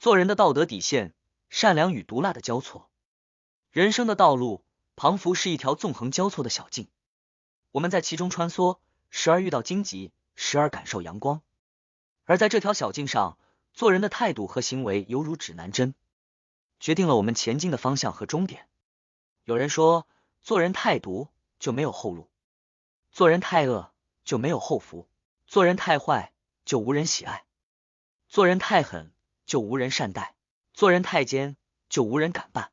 做人的道德底线，善良与毒辣的交错。人生的道路彷佛是一条纵横交错的小径，我们在其中穿梭，时而遇到荆棘，时而感受阳光。而在这条小径上，做人的态度和行为犹如指南针，决定了我们前进的方向和终点。有人说，做人太毒就没有后路，做人太恶就没有后福，做人太坏就无人喜爱，做人太狠就无人善待，做人太奸就无人敢办，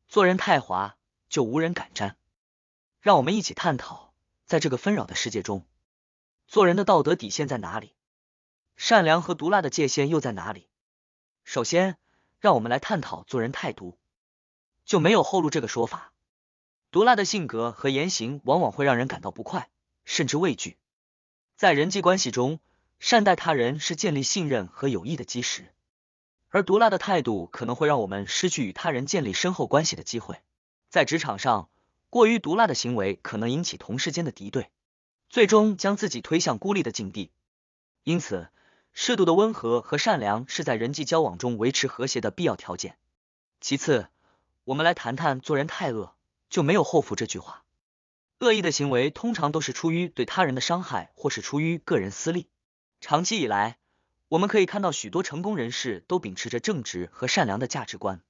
做人太滑就无人敢沾。让我们一起探讨，在这个纷扰的世界中，做人的道德底线在哪里？善良和毒辣的界限又在哪里？首先，让我们来探讨做人太毒就没有后路这个说法。毒辣的性格和言行往往会让人感到不快，甚至畏惧。在人际关系中，善待他人是建立信任和友谊的基石，而毒辣的态度可能会让我们失去与他人建立深厚关系的机会。在职场上，过于毒辣的行为可能引起同事间的敌对，最终将自己推向孤立的境地。因此，适度的温和和善良是在人际交往中维持和谐的必要条件。其次，我们来谈谈做人太恶就没有后福这句话。恶意的行为通常都是出于对他人的伤害，或是出于个人私利。长期以来，我们可以看到许多成功人士都秉持着正直和善良的价值观，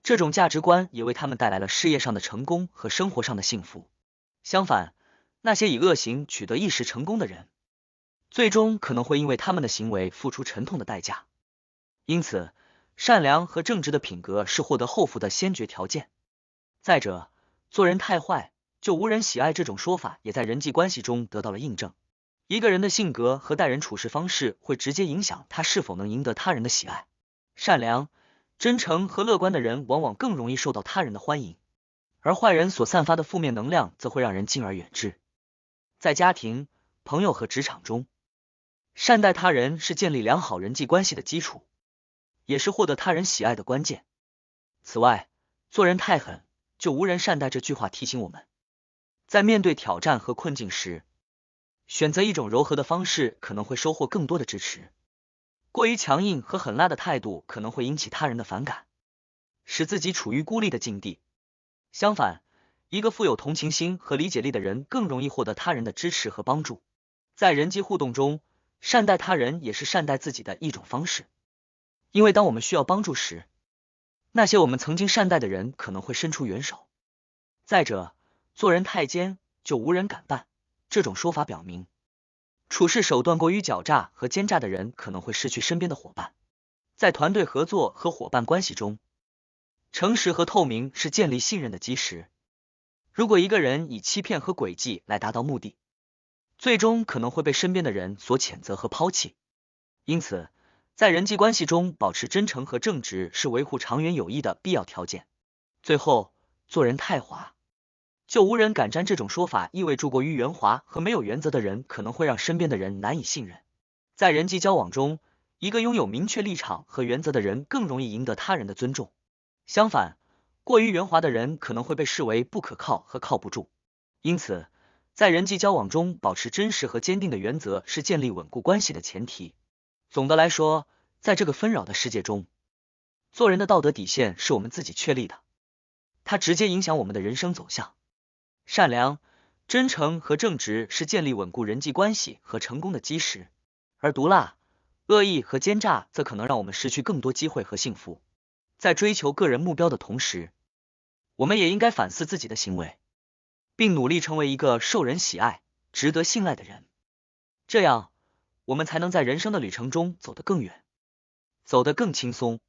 这种价值观也为他们带来了事业上的成功和生活上的幸福。相反，那些以恶行取得一时成功的人，最终可能会因为他们的行为付出沉痛的代价。因此，善良和正直的品格是获得后福的先决条件。再者，做人太坏就无人喜爱这种说法也在人际关系中得到了印证。一个人的性格和待人处事方式会直接影响他是否能赢得他人的喜爱。善良、真诚和乐观的人往往更容易受到他人的欢迎，而坏人所散发的负面能量则会让人敬而远之。在家庭、朋友和职场中，善待他人是建立良好人际关系的基础，也是获得他人喜爱的关键。此外，做人太狠就无人善待这句话提醒我们，在面对挑战和困境时，选择一种柔和的方式可能会收获更多的支持。过于强硬和狠辣的态度可能会引起他人的反感，使自己处于孤立的境地。相反，一个富有同情心和理解力的人更容易获得他人的支持和帮助。在人际互动中，善待他人也是善待自己的一种方式，因为当我们需要帮助时，那些我们曾经善待的人可能会伸出援手。再者，做人太奸就无人敢办，这种说法表明，处事手段过于狡诈和奸诈的人可能会失去身边的伙伴。在团队合作和伙伴关系中，诚实和透明是建立信任的基石。如果一个人以欺骗和诡计来达到目的，最终可能会被身边的人所谴责和抛弃。因此，在人际关系中保持真诚和正直是维护长远友谊的必要条件。最后，做人太滑就无人敢沾这种说法意味着过于圆滑和没有原则的人可能会让身边的人难以信任。在人际交往中，一个拥有明确立场和原则的人更容易赢得他人的尊重。相反，过于圆滑的人可能会被视为不可靠和靠不住。因此，在人际交往中保持真实和坚定的原则是建立稳固关系的前提。总的来说，在这个纷扰的世界中，做人的道德底线是我们自己确立的，它直接影响我们的人生走向。善良、真诚和正直是建立稳固人际关系和成功的基石，而毒辣、恶意和奸诈则可能让我们失去更多机会和幸福。在追求个人目标的同时，我们也应该反思自己的行为，并努力成为一个受人喜爱、值得信赖的人。这样，我们才能在人生的旅程中走得更远，走得更轻松。